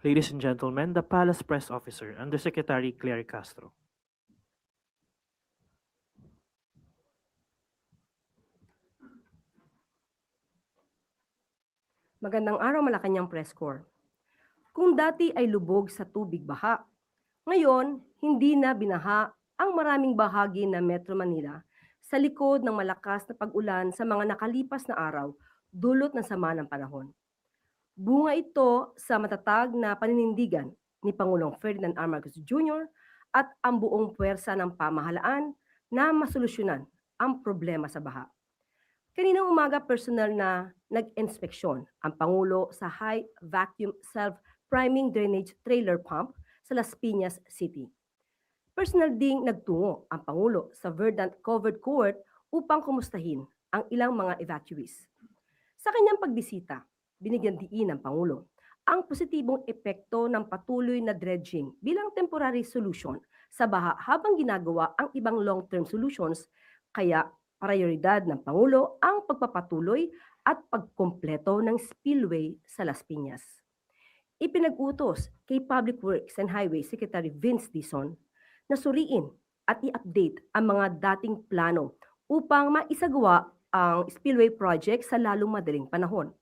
Ladies and gentlemen, the Palace Press Officer, Undersecretary Claire Castro. Magandang araw, Malacanang Press Corps. Kung dati ay lubog sa tubig baha, ngayon hindi na binaha ang maraming bahagi ng Metro Manila sa likod ng malakas na pag-ulan sa mga nakalipas na araw dulot ng sama ng panahon. Bunga ito sa matatag na paninindigan ni Pangulong Ferdinand R. Marcos Jr. at ang buong puwersa ng pamahalaan na masolusyonan ang problema sa baha. Kaninang umaga personal na nag-inspeksyon ang Pangulo sa high vacuum self-priming drainage trailer pump sa Las Piñas City. Personal ding nagtungo ang Pangulo sa Verdant Covered Court upang kumustahin ang ilang mga evacuees. Sa kanyang pagbisita, binigyan diin ng Pangulo ang positibong epekto ng patuloy na dredging bilang temporary solution sa baha habang ginagawa ang ibang long-term solutions, kaya prioridad ng Pangulo ang pagpapatuloy at pagkompleto ng spillway sa Las Piñas. Ipinag-utos kay Public Works and Highways Secretary Vince Dizon na suriin at i-update ang mga dating plano upang maisagawa ang spillway project sa lalong madaling panahon.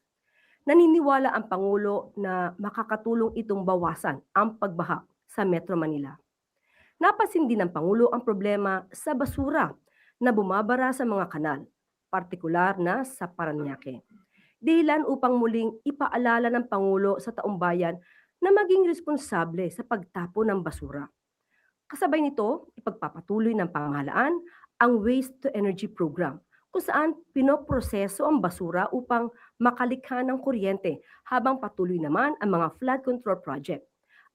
Naniniwala ang Pangulo na makakatulong itong bawasan ang pagbaha sa Metro Manila. Napansin din ng Pangulo ang problema sa basura na bumabara sa mga kanal, partikular na sa Parañaque. Dahilan upang muling ipaalala ng Pangulo sa taumbayan na maging responsable sa pagtapon ng basura. Kasabay nito, ipagpapatuloy ng pamahalaan ang Waste to Energy Program, kung saan pinoproseso ang basura upang makalikha ng kuryente habang patuloy naman ang mga flood control project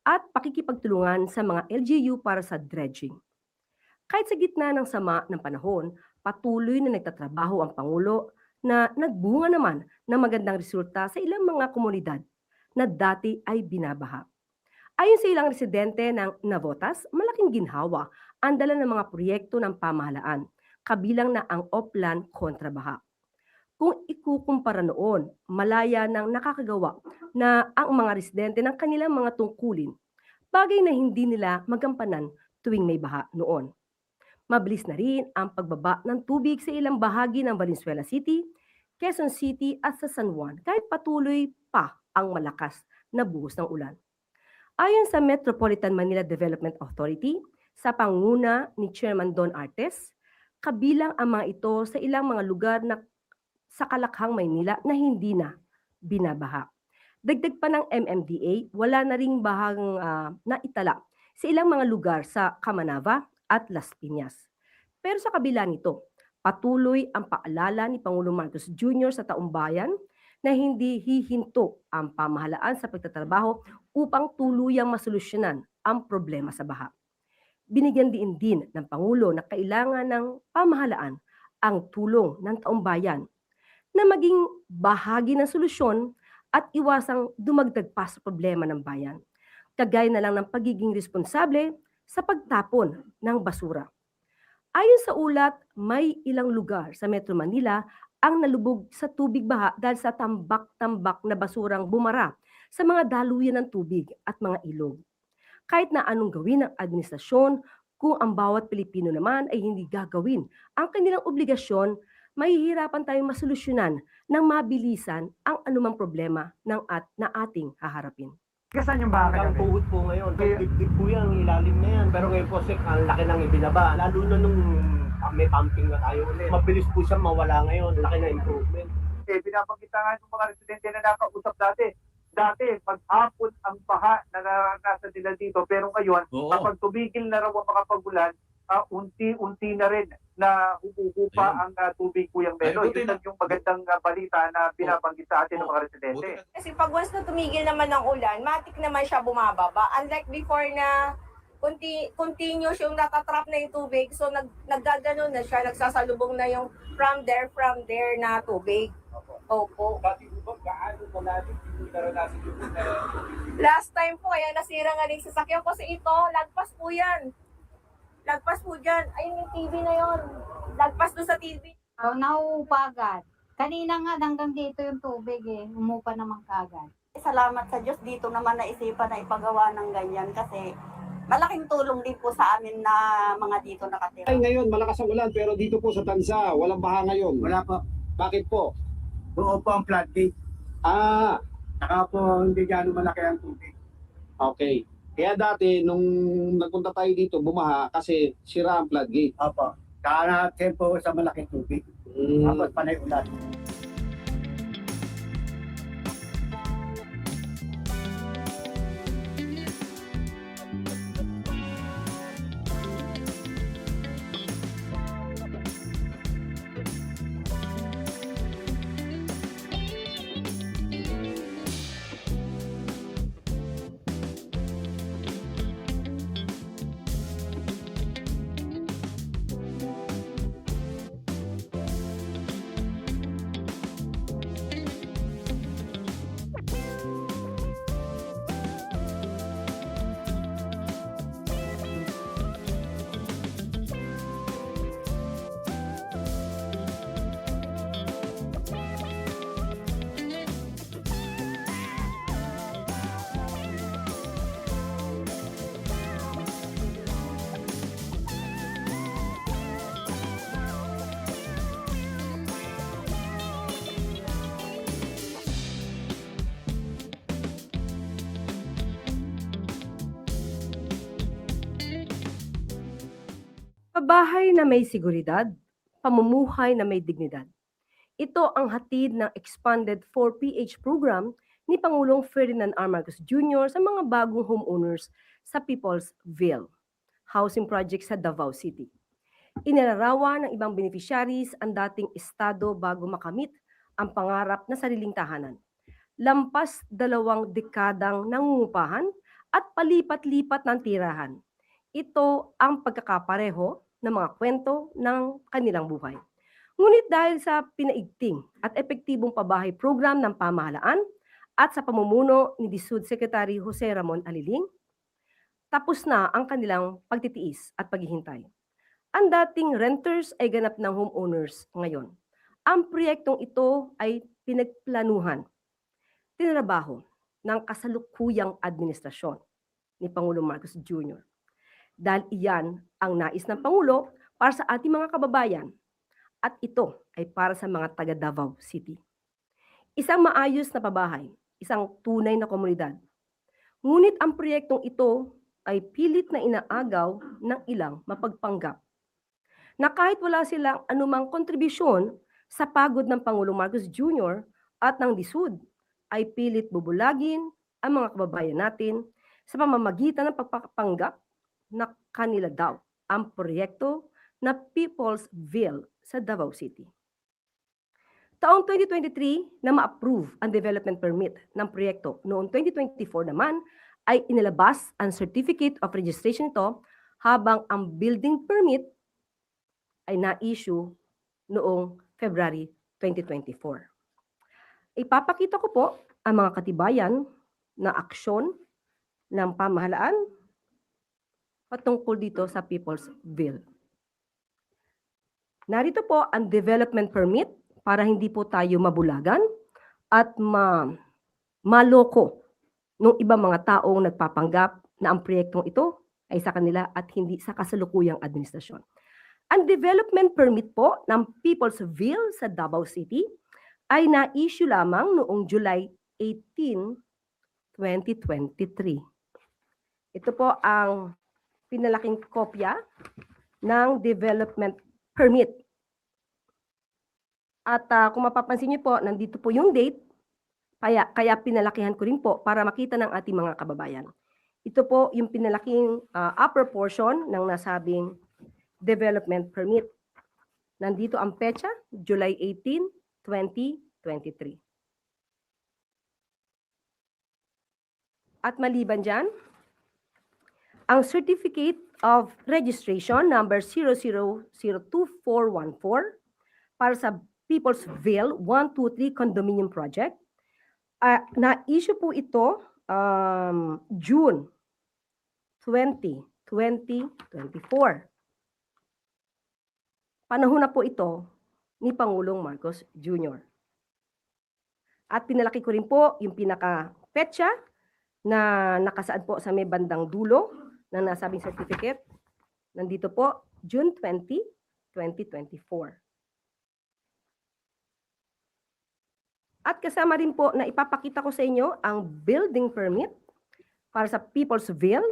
at pakikipagtulungan sa mga LGU para sa dredging. Kahit sa gitna ng sama ng panahon, patuloy na nagtatrabaho ang Pangulo na nagbunga naman ng magandang resulta sa ilang mga komunidad na dati ay binabaha. Ayon sa ilang residente ng Navotas, malaking ginhawa ang dala ng mga proyekto ng pamahalaan, kabilang na ang Oplan kontrabaha. Kung ikukumpara noon, malaya nang nakakagawa na ang mga residente ng kanilang mga tungkulin, bagay na hindi nila magampanan tuwing may baha noon. Mabilis na rin ang pagbaba ng tubig sa ilang bahagi ng Valenzuela City, Quezon City at sa San Juan kahit patuloy pa ang malakas na buhos ng ulan. Ayon sa Metropolitan Manila Development Authority, sa panguna ni Chairman Don Artes, kabilang ang mga ito sa ilang mga lugar na sa Kalakhang, Maynila na hindi na binabaha. Dagdag pa ng MMDA, wala na ring bahang naitala sa ilang mga lugar sa Camanava at Las Piñas. Pero sa kabila nito, patuloy ang paalala ni Pangulong Marcos Jr. sa taumbayan na hindi hihinto ang pamahalaan sa pagtatrabaho upang tuluyang masolusyonan ang problema sa baha. Binigyan din ng Pangulo na kailangan ng pamahalaan ang tulong ng taumbayan na maging bahagi ng solusyon at iwasang dumagdag pa sa problema ng bayan, kagaya na lang ng pagiging responsable sa pagtapon ng basura. Ayon sa ulat, may ilang lugar sa Metro Manila ang nalubog sa tubig baha dahil sa tambak-tambak na basurang bumara sa mga daluyan ng tubig at mga ilog. Kahit na anong gawin ng administrasyon, kung ang bawat Pilipino naman ay hindi gagawin ang kanilang obligasyon, mahihirapan tayong masolusyonan ng mabilisan ang anumang problema na ating haharapin. Saan yung baka Hanggang kagabi? tuhod po ngayon. Dip po yan, ang ilalim na yan. Pero ngayon po, sir, ang laki ng ibinaba. Lalo na nung may pumping na tayo ulit. Mabilis po siya mawala ngayon. Laki na improvement. Binabanggit na nga ng mga residente na nakausap dati. Dati, pag-hapon ang baha na nasa nila dito. Pero ngayon, kapag tumigil na raw ang mga pagulan, unti-unti na rin na humuhupa ang tubig po yung Melo. Yun lang yung magandang balita na binabanggit sa atin ng mga residente. Kasi pag once na tumigil naman ng ulan, matik naman siya bumababa. Unlike before na continuous yung natatrap na yung tubig, so naggaganon na siya, nagsasalubong na yung from there na tubig. Opo. Dati po ba, gaano malalim yung naranasan yung Last time po, kaya nasira nga rin sasakyan ko sa ito, lagpas po yan. Lagpas po dyan. Ayun yung TV na yon. Lagpas doon sa TV. Nauupa agad. Kanina nga hanggang dito yung tubig eh. Umupa naman kagad. salamat sa Diyos dito naman naisipan na ipagawa ng ganyan kasi malaking tulong din po sa amin na mga dito nakatira. Ay, ngayon, malakas ang ulan, pero dito po sa Tansa, walang baha ngayon. Wala po. Bakit po? Buo po ang floodgate. Ah, Saka po hindi gano'ng malaki ang tubig. okay. Kaya dati, nung nagpunta tayo dito, bumaha kasi sira ang floodgate. Opo. Kaya tempo sa malaking tubig. Tapos panay ulan. Pabahay na may seguridad, pamumuhay na may dignidad. Ito ang hatid ng expanded 4PH program ni Pangulong Ferdinand R. Marcos Jr. sa mga bagong homeowners sa People's Ville, housing project sa Davao City. Inilarawan ng ibang beneficiaries ang dating estado bago makamit ang pangarap na sariling tahanan. Lampas 2 dekadang nangungupahan at palipat-lipat ng tirahan. Ito ang pagkakapareho ng mga kwento ng kanilang buhay. Ngunit dahil sa pinaigting at epektibong pabahay program ng pamahalaan at sa pamumuno ni DSUD Secretary Jose Ramon Aliling, tapos na ang kanilang pagtitiis at paghihintay. Ang dating renters ay ganap ng homeowners ngayon. Ang proyektong ito ay pinagplanuhan, tinrabaho ng kasalukuyang administrasyon ni Pangulong Marcos Jr. Dahil iyan ang nais ng Pangulo para sa ating mga kababayan at ito ay para sa mga taga Davao City. Isang maayos na pabahay, isang tunay na komunidad. Ngunit ang proyektong ito ay pilit na inaagaw ng ilang mapagpanggap na kahit wala silang anumang kontribusyon sa pagod ng Pangulong Marcos Jr. at ng DSUD, ay pilit bubulagin ang mga kababayan natin sa pamamagitan ng pagpapanggap na kanila daw ang proyekto na People's Ville sa Davao City. Taong 2023 na ma-approve ang development permit ng proyekto, noong 2024 naman ay inilabas ang Certificate of Registration ito habang ang building permit ay na-issue noong February 2024. Ipapakita ko po ang mga katibayan na aksyon ng pamahalaan patungkol dito sa People's Ville. Narito po ang development permit para hindi po tayo mabulagan at maloko ng ibang mga taong nagpapanggap na ang proyektong ito ay sa kanila at hindi sa kasalukuyang administrasyon. Ang development permit po ng People's Ville sa Davao City ay na-issue lamang noong July 18, 2023. Ito po ang pinalaking kopya ng development permit. At kung mapapansin niyo po, nandito po yung date, kaya pinalakihan ko rin po para makita ng ating mga kababayan. Ito po yung pinalaking upper portion ng nasabing development permit. Nandito ang petsa, July 18, 2023. At maliban dyan, ang Certificate of Registration number 00022414 para sa People's Ville 123 Condominium Project. Na-issue po ito June 20, 2024. Panahon na po ito ni Pangulong Marcos Jr. At pinalaki ko rin po yung pinaka petsa na nakasaad po sa may bandang dulo ng nasabing certificate. Nandito po, June 20, 2024. At kasama rin po na ipapakita ko sa inyo ang building permit para sa Peoplesville,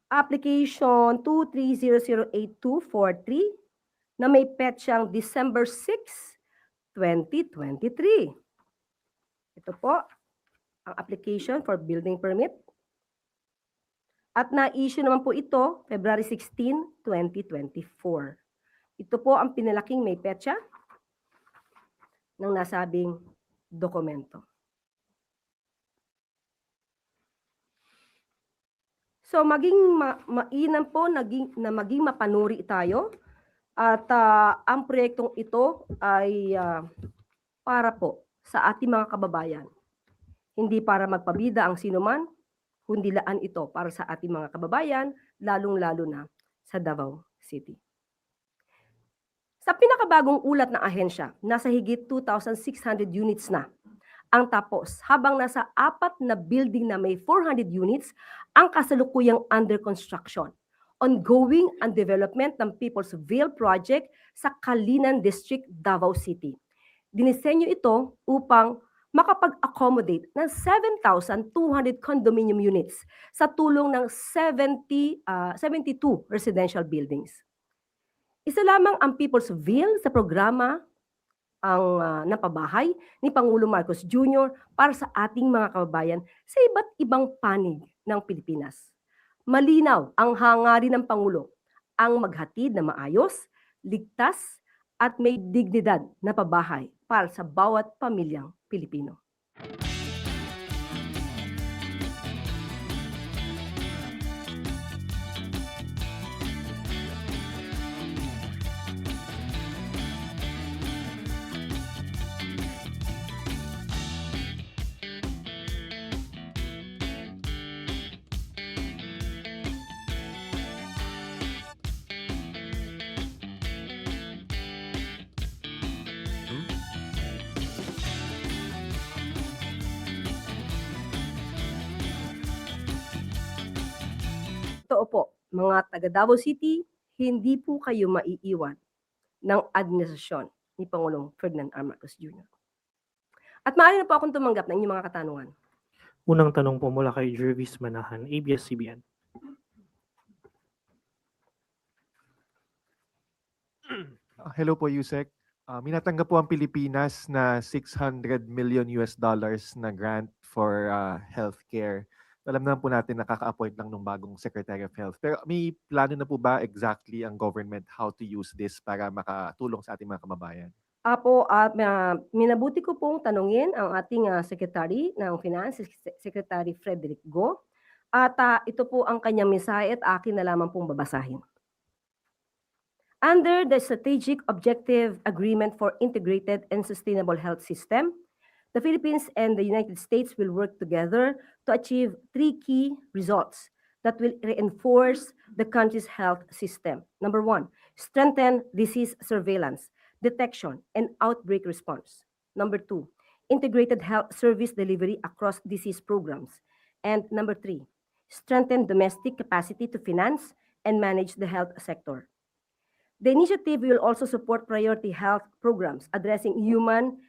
application 2300823 na may petsang December 6, 2023. Ito po ang application for building permit. At na-issue naman po ito February 16, 2024. Ito po ang pinalaking may petsa ng nasabing dokumento. So maging mainam po na maging mapanuri tayo at ang proyektong ito ay para po sa ating mga kababayan. Hindi para magpabida ang sinuman, kundi laan ito para sa ating mga kababayan, lalong-lalo na sa Davao City. Sa pinakabagong ulat ng ahensya, nasa higit 2,600 units na ang tapos, habang nasa 4 na building na may 400 units ang kasalukuyang under construction. Ongoing ang development ng Peoplesville Project sa Kalinan District, Davao City. Dinisenyo ito upang makapag-accommodate ng 7,200 condominium units sa tulong ng 72 residential buildings. Isa lamang ang Peoplesville sa programa ang napabahay ni Pangulo Marcos Jr. para sa ating mga kababayan sa iba't ibang panig ng Pilipinas. Malinaw ang hangarin ng Pangulo ang maghatid na maayos, ligtas at may dignidad na pabahay para sa bawat pamilyang Pilipino. Totoo po, mga taga Davao City, hindi po kayo maiiwan ng administrasyon ni Pangulong Ferdinand R. Marcos Jr. At maaari na po akong tumanggap ng inyong mga katanungan. Unang tanong po mula kay Jervis Manahan, ABS-CBN. Hello po, Yusek. Minatanggap po ang Pilipinas na $600 million na grant for healthcare. Alam naman po natin nakaka-appoint lang ng bagong Secretary of Health. Pero may plano na po ba exactly ang government how to use this para makatulong sa ating mga kababayan? Apo, minabuti ko pong tanungin ang ating Secretary ng Finance, Secretary Frederick Go. At ito po ang kanyang mensahe at akin na lamang pong babasahin. Under the Strategic Objective Agreement for Integrated and Sustainable Health System, the Philippines and the United States will work together to achieve 3 key results that will reinforce the country's health system. Number 1, strengthen disease surveillance, detection, and outbreak response. Number 2, integrated health service delivery across disease programs. And number 3, strengthen domestic capacity to finance and manage the health sector. The initiative will also support priority health programs addressing human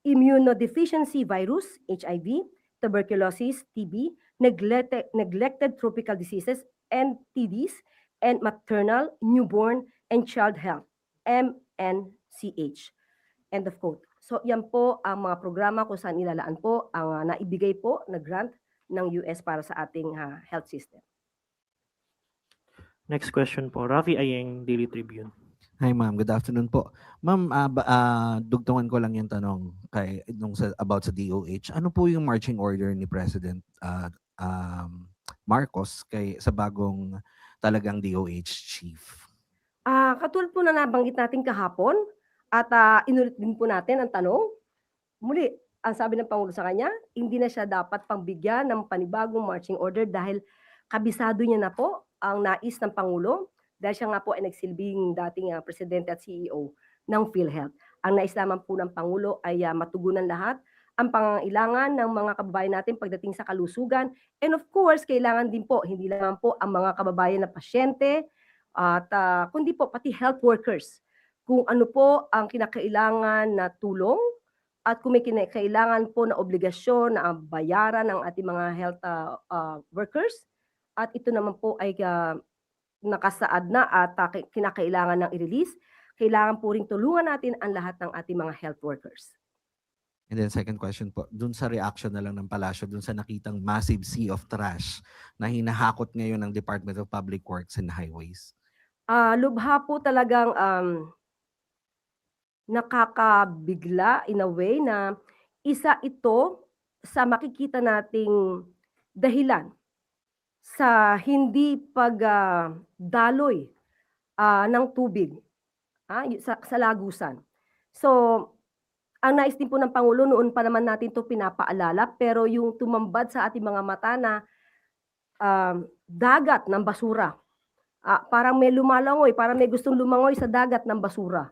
immunodeficiency virus, HIV, tuberculosis, TB, neglected tropical diseases, NTDs, and maternal, newborn, and child health, MNCH. End of quote. So yan po ang mga programa kung saan ilalaan po ang naibigay po na grant ng US para sa ating health system. Next question po, Rafi Ayeng, Daily Tribune. Hi ma'am, good afternoon po. Ma'am, dugtungan ko lang yung tanong about sa DOH. Ano po yung marching order ni President Marcos sa bagong talagang DOH chief? Katulad po na nabanggit natin kahapon at inulit din po natin ang tanong. Muli, ang sabi ng Pangulo sa kanya, hindi na siya dapat pangbigyan ng panibagong marching order dahil kabisado niya na po ang nais ng Pangulo dahil siya nga po ay nagsilbing dating presidente at CEO ng PhilHealth. Ang nais lamang po ng Pangulo ay matugunan lahat ang pangangailangan ng mga kababayan natin pagdating sa kalusugan. And of course, kailangan din po, hindi lang po ang mga kababayan na pasyente, at kundi po pati health workers. Kung ano po ang kinakailangan na tulong at kung may kinakailangan po na obligasyon na bayaran ng ating mga health workers, at ito naman po ay nakasaad na at kinakailangan ng i-release, kailangan po ring tulungan natin ang lahat ng ating mga health workers. And then second question po, dun sa reaction na lang ng palasyo, dun sa nakitang massive sea of trash na hinahakot ngayon ng Department of Public Works and Highways. Lubha po talagang nakakabigla in a way na isa ito sa makikita nating dahilan sa hindi pagdaloy ng tubig sa lagusan. So, ang nais din po ng Pangulo, noon pa naman natin ito pinapaalala, pero yung tumambad sa ating mga mata na dagat ng basura. Parang may lumalangoy, parang may gustong lumangoy sa dagat ng basura.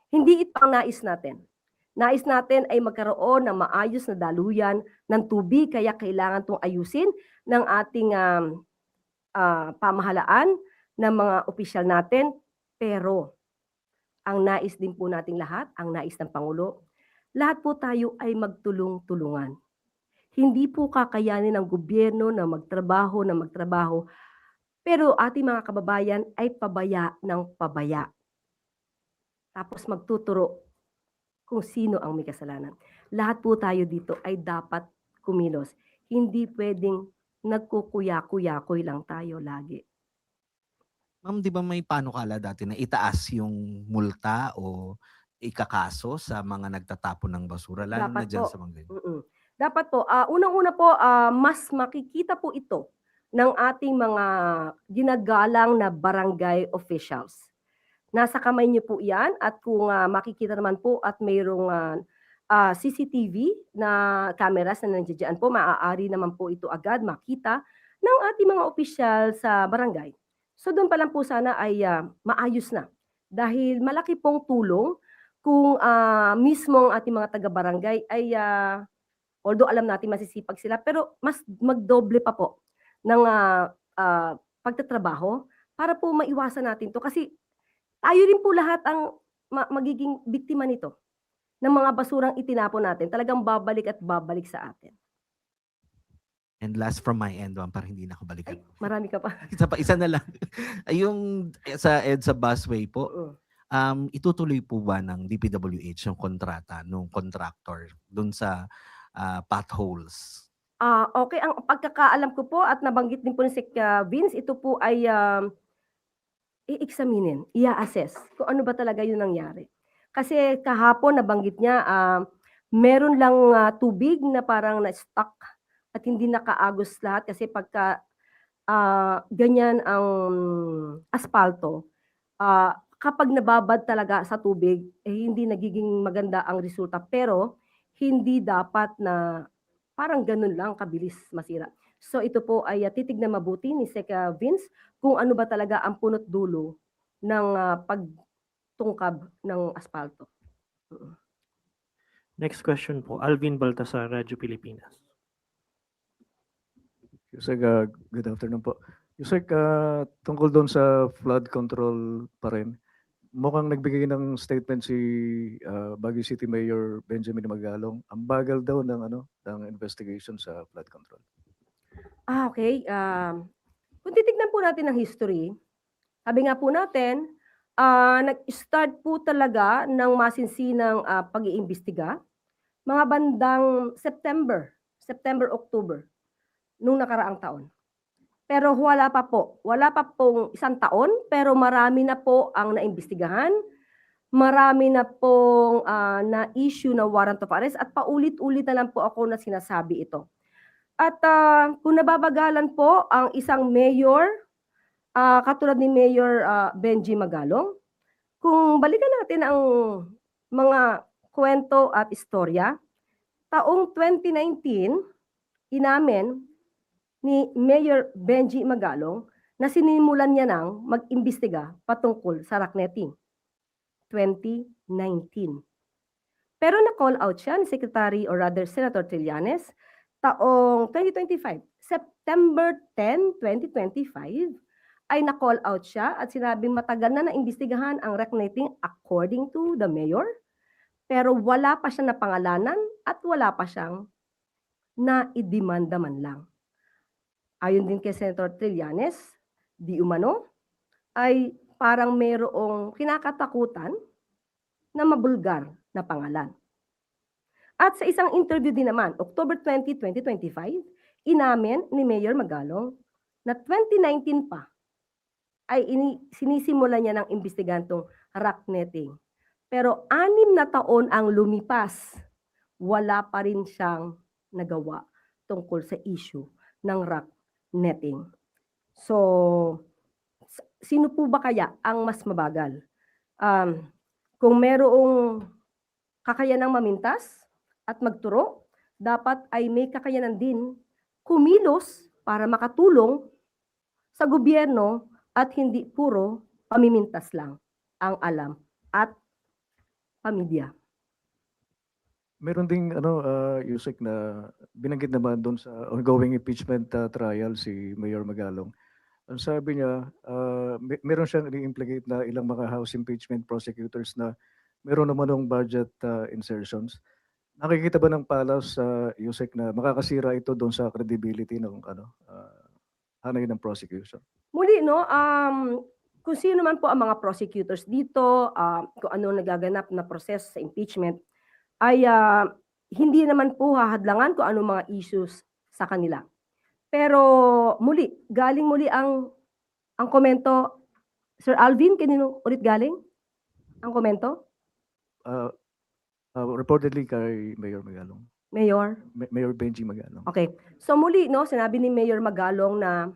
Hindi ito ang nais natin. Nais natin ay magkaroon ng maayos na daluyan ng tubig, kaya kailangan itong ayusin ng ating pamahalaan, ng mga opisyal natin, pero ang nais din po nating lahat, ang nais ng Pangulo, lahat po tayo ay magtulong-tulungan. Hindi po kakayanin ng gobyerno na magtrabaho, pero ating mga kababayan ay pabaya ng pabaya. Tapos magtuturo kung sino ang may kasalanan. Lahat po tayo dito ay dapat kumilos. Hindi pwedeng nagkukuya-kuyakoy lang tayo lagi. Ma'am, di ba may panukala dati na itaas yung multa o ikakaso sa mga nagtatapon ng basura, lalo na Dapat dyan po. sa mga ganyan? Dapat po, unang-una po, mas makikita po ito ng ating mga ginagalang na barangay officials. Nasa kamay niyo po yan, at kung makikita naman po at mayroong CCTV na cameras na nandiyan po, maaari naman po ito agad makita ng ating mga opisyal sa barangay. So doon pa lang po sana ay maayos na. Dahil malaki pong tulong kung mismo ang ating mga taga-barangay ay, although alam natin masisipag sila, pero mas magdoble pa po ng pagtatrabaho para po maiwasan natin to. Kasi tayo rin po lahat ang magiging biktima nito, ng mga basurang itinapon natin. Talagang babalik at babalik sa atin. And last from my end, ma'am, para hindi na ako balikan. Marami ka pa. Isa na lang. Yung sa EDSA busway po, itutuloy po ba ng DPWH yung kontrata ng contractor dun sa potholes? Okay, ang pagkakaalam ko po at nabanggit din po ni Sec. Vince, ito po ay i-examinin, i-assess kung ano ba talaga yung nangyari. Kasi kahapon nabanggit niya, meron lang tubig na parang na-stuck at hindi nakaagos lahat kasi pagka ganyan ang aspalto, kapag nababad talaga sa tubig, hindi nagiging maganda ang resulta. Pero hindi dapat na parang ganun lang kabilis masira. So ito po ay titignan mabuti ni Sec. Vince kung ano ba talaga ang punot dulo ng pagtungkab ng aspalto. Next question po, Alvin Baltasar, Radyo Pilipinas. Yusek, good afternoon po. Yusek, tungkol doon sa flood control pa rin, mukhang nagbigay ng statement si Baguio City Mayor Benjamin Magalong. Ang bagal daw ng investigation sa flood control. Okay. Kung titignan po natin ang history, sabi nga po natin, nag-start po talaga ng masinsinang pag-iimbestiga mga bandang September, October, nung nakaraang taon. Pero wala pa pong isang taon, pero marami na po ang naimbestigahan, marami na pong na-issue na warrant of arrest, at paulit-ulit na lang po ako na sinasabi ito. At kung nababagalan po ang isang mayor, katulad ni Mayor Benji Magalong, kung balikan natin ang mga kwento at istorya, taong 2019, inamin ni Mayor Benji Magalong na sinimulan niya nang mag-imbestiga patungkol sa rock netting. 2019. Pero na-call out siya ni Secretary or rather Senator Trillanes taong 2025. September 10, 2025 ay na-call out siya at sinabing matagal na naimbestigahan ang racketeering according to the mayor. Pero wala pa siya napangalanan at wala pa siyang na-idemanda man lang. Ayon din kay Senator Trillanes, di umano, ay parang mayroong kinakatakutan na mabulgar na pangalan. At sa isang interview din naman, October 20, 2025, inamin ni Mayor Magalong na 2019 pa ay sinisimula niya ng imbestigantong racketeering. Pero 6 na taon ang lumipas, wala pa rin siyang nagawa tungkol sa issue ng racketeering. So, sino po ba kaya ang mas mabagal? Kung merong kakayanang mamintas at magturo, dapat ay may kakayanan din kumilos para makatulong sa gobyerno at hindi puro pamimintas lang ang alam at pamilya. Meron ding Yusek, na binanggit naman doon sa ongoing impeachment trial si Mayor Magalong. Ang sabi niya, meron siyang i-implicate na ilang mga House impeachment prosecutors na meron naman ng budget insertions. Nakikita ba ng palas sa Yusek na makakasira ito doon sa credibility ng hanay ng prosecution? Muli, no, kung sino man po ang mga prosecutors dito, kung ano nagaganap na proseso sa impeachment, ay hindi naman po hahadlangan kung ano mga issues sa kanila. Pero muli, galing muli ang komento. Sir Alvin, kanino ulit galing ang komento? Reportedly kay Mayor Magalong. Mayor? Mayor Benji Magalong. Okay. So muli, no, sinabi ni Mayor Magalong na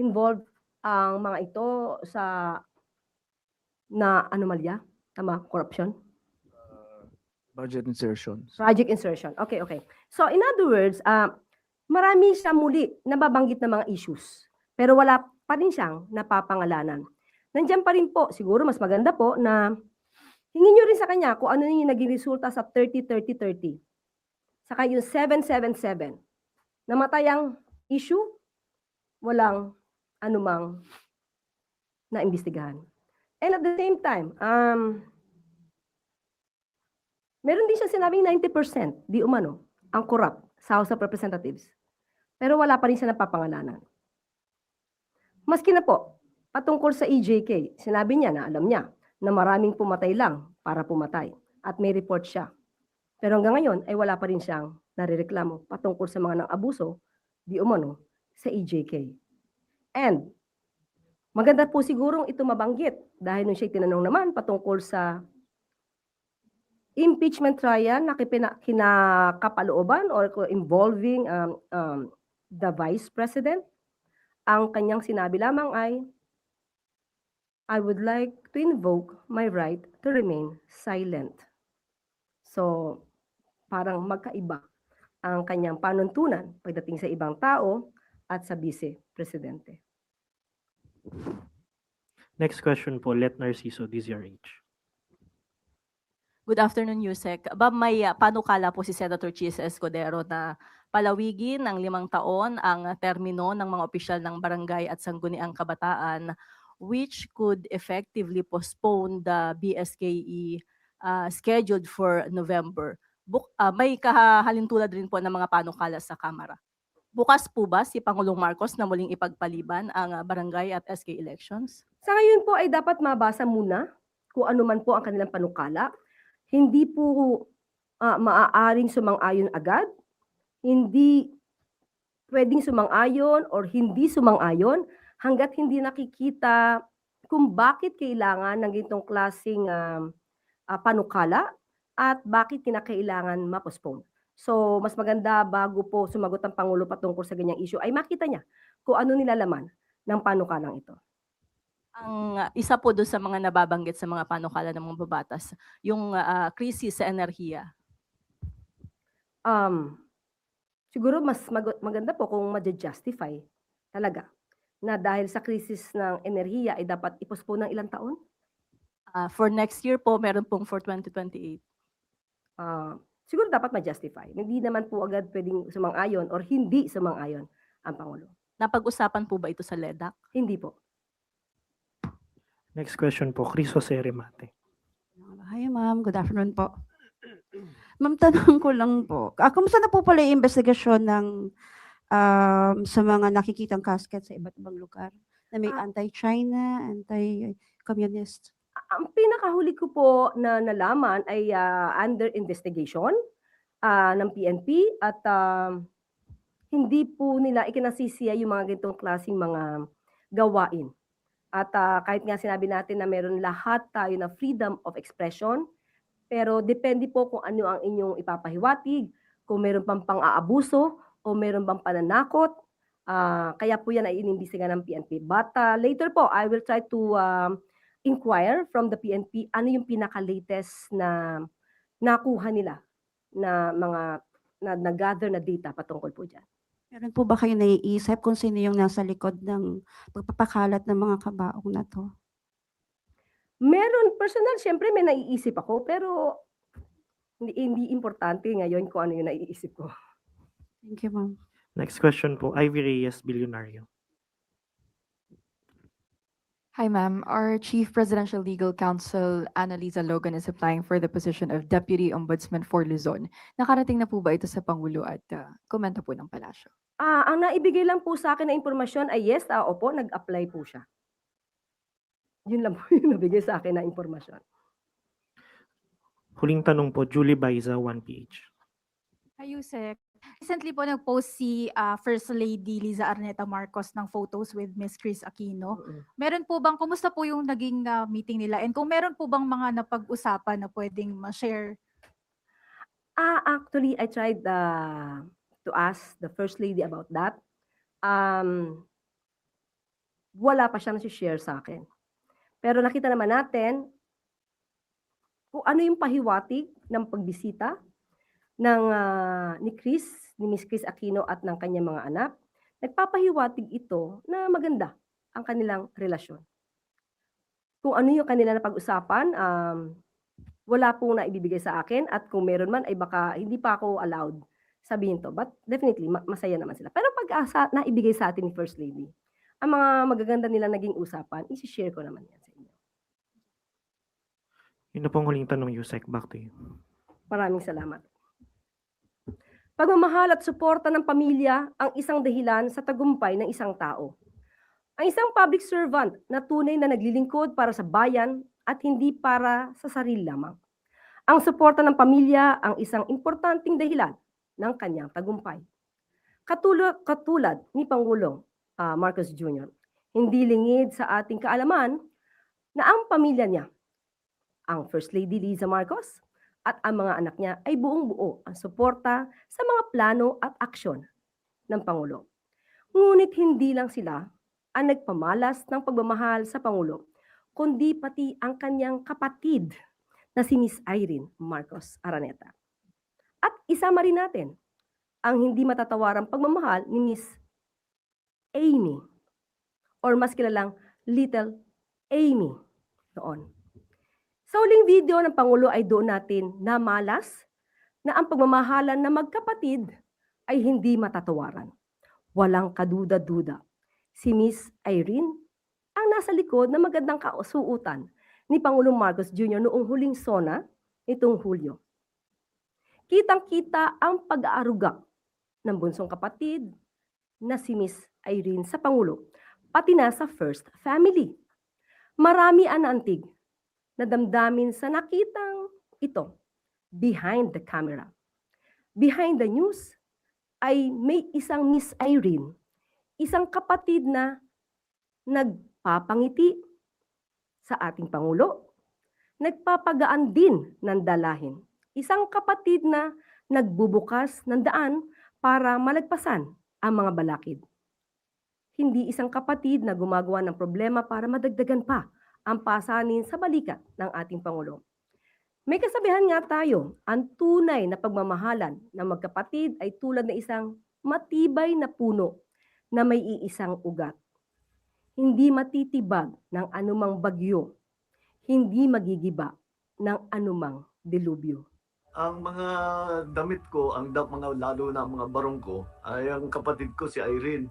involved ang mga ito sa anomalya, tama, corruption? Budget insertions. Project insertion. Okay, okay. So in other words, marami siya muli nababanggit na mga issues. Pero wala pa rin siyang napapangalanan. Nandiyan pa rin po, siguro mas maganda po na hingin nyo rin sa kanya kung ano yung naging resulta sa 30-30-30. Saka yung 777. Namatay ang issue, walang anumang naimbestigahan. And at the same time, meron din siya sinabing 90% di umano ang corrupt sa House of Representatives. Pero wala pa rin siya napapangalanan. Maski na po, patungkol sa EJK, sinabi niya na alam niya na maraming pumatay lang para pumatay. At may report siya. Pero hanggang ngayon ay wala pa rin siyang narireklamo patungkol sa mga nang-abuso di umano sa EJK. And maganda po sigurong ito mabanggit dahil nung siya tinanong naman patungkol sa impeachment trial na kinakapalooban or involving the Vice President, ang kanyang sinabi lamang ay, I would like to invoke my right to remain silent. So, parang magkaiba ang kanyang panuntunan pagdating sa ibang tao at sa Vice Presidente. Next question po, Let Narciso, DZRH. Good afternoon, Yusek. May panukala po si Senator Chis Escudero na palawigin ng 5 taon ang termino ng mga opisyal ng barangay at sangguniang kabataan, which could effectively postpone the BSKE scheduled for November. May kahalintulad rin po ng mga panukala sa Kamara. Bukas po ba si Pangulong Marcos na muling ipagpaliban ang barangay at SK elections? Sa ngayon po ay dapat mabasa muna kung ano man po ang kanilang panukala. Hindi po maaaring sumang-ayon agad. Hindi pwedeng sumang-ayon or hindi sumang-ayon hanggat hindi nakikita kung bakit kailangan ng ganitong klaseng panukala at bakit kinakailangan ma-postpone. So, mas maganda bago po sumagot ang Pangulo patungkol sa ganyang issue ay makita niya kung ano nilalaman ng panukalang ito. Ang isa po doon sa mga nababanggit sa mga panukala ng mga babatas, yung krisis sa enerhiya. Siguro mas maganda po kung ma-justify talaga na dahil sa krisis ng enerhiya ay dapat i-postpone ng ilang taon? For next year po, meron pong for 2028. siguro dapat ma-justify. Hindi naman po agad pwedeng sumang-ayon or hindi sumang-ayon ang Pangulo. Napag-usapan po ba ito sa LEDAC? Hindi po. Next question po, Chris Jose Remate. Hi ma'am, good afternoon po. Ma'am, tanong ko lang po. Kamusta na po pala yung investigasyon ng sa mga nakikitang casket sa iba't ibang lugar na may anti-China, anti-communist? Ang pinakahuli ko po na nalaman ay under investigation ng PNP at hindi po nila ikinasisiya yung mga ganitong klaseng mga gawain. At kahit nga sinabi natin na meron lahat tayo na freedom of expression, pero depende po kung ano ang inyong ipapahiwatig, kung meron pang pang-aabuso o meron bang pananakot. Kaya po yan ay inimbestigahan ng PNP. But later po, I will try to inquire from the PNP ano yung pinaka-latest na nakuha nila na mga na-gather na data patungkol po dyan. Meron po ba kayo naiisip kung sino yung nasa likod ng pagpapakalat ng mga kabaong na to? Meron, personal, syempre may naiisip ako, pero hindi importante ngayon kung ano yung naiisip ko. Thank you, ma'am. Next question po, Ivy Reyes, Bilyonaryo. Hi, ma'am. Our Chief Presidential Legal Counsel, Annalisa Logan, is applying for the position of Deputy Ombudsman for Luzon. Nakarating na po ba ito sa Pangulo at komento po ng Palasyo? Ang naibigay lang po sa akin na impormasyon ay yes, opo, nag-apply po siya. Yun lang po yung nabigay sa akin na impormasyon. Huling tanong po, Julie Baiza, 1PH. Hi, Yusek. Recently po nag-post si First Lady Liza Araneta Marcos ng photos with Miss Chris Aquino. Meron po bang, kumusta po yung naging meeting nila? And kung meron po bang mga napag-usapan na pwedeng ma-share? Actually, I tried to ask the First Lady about that. Wala pa siyang share sa akin. Pero nakita naman natin kung ano yung pahiwatig ng pagbisita ng ni Miss Chris Aquino at ng kanyang mga anak. Nagpapahiwatig ito na maganda ang kanilang relasyon. Kung ano yung kanila na pag-usapan, wala pong naibibigay sa akin at kung meron man ay baka hindi pa ako allowed sabihin to. But definitely, masaya naman sila. Pero pag naibigay sa atin ni First Lady, ang mga magaganda nila naging usapan, isi-share ko naman yan sa inyo. Yun na pong huling tanong, Yusek. Back to you. Maraming salamat. Pagmamahal at suporta ng pamilya ang isang dahilan sa tagumpay ng isang tao. Ang isang public servant na tunay na naglilingkod para sa bayan at hindi para sa sarili lamang. Ang suporta ng pamilya ang isang importanteng dahilan ng kanyang tagumpay. Katulad ni Pangulong Marcos Jr., hindi lingid sa ating kaalaman na ang pamilya niya, ang First Lady Liza Marcos, at ang mga anak niya ay buong-buo ang suporta sa mga plano at aksyon ng Pangulo. Ngunit hindi lang sila ang nagpamalas ng pagmamahal sa Pangulo, kundi pati ang kanyang kapatid na si Miss Irene Marcos Araneta. At isama rin natin ang hindi matatawarang pagmamahal ni Miss Amy, or mas kilalang Little Amy noon. Sa huling video ng Pangulo ay doon natin namalas na ang pagmamahalan na magkapatid ay hindi matatawaran. Walang kaduda-duda. Si Miss Irene ang nasa likod na magandang kausuutan ni Pangulong Marcos Jr. noong huling SONA nitong Hulyo. Kitang-kita ang pag-aaruga ng bunsong kapatid na si Miss Irene sa Pangulo, pati na sa First Family. Marami ang naantig na damdamin sa nakitang ito behind the camera. Behind the news ay may isang Miss Irene, isang kapatid na nagpapangiti sa ating Pangulo, nagpapagaan din ng dalahin. Isang kapatid na nagbubukas ng daan para malagpasan ang mga balakid. Hindi isang kapatid na gumagawa ng problema para madagdagan pa ang pasanin sa balikat ng ating Pangulo. May kasabihan nga tayo, ang tunay na pagmamahalan ng magkapatid ay tulad ng isang matibay na puno na may iisang ugat. Hindi matitibag ng anumang bagyo, hindi magigiba ng anumang delubyo. ang mga damit ko, mga lalo na mga barong ko, ay ang kapatid ko si Irene.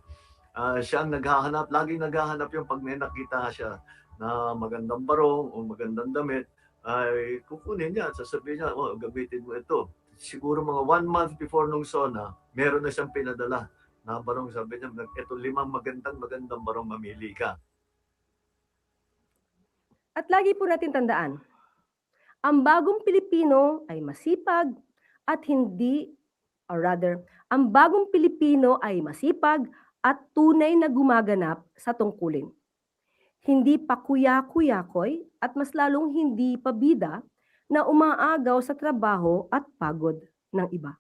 Siya ang naghahanap, laging naghahanap yung pag may nakita siya na magandang barong o magandang damit, ay kukunin niya at sasabihin niya, oh, gamitin mo ito. Siguro mga 1 month before nung SONA, meron na siyang pinadala na barong. Sabi niya, ito 5 magandang barong, mamili ka. At lagi po natin tandaan, ang bagong Pilipino ay masipag at ang bagong Pilipino ay masipag at tunay na gumaganap sa tungkulin. Hindi pa kuya-kuyakoy at mas lalong hindi pabida na umaagaw sa trabaho at pagod ng iba.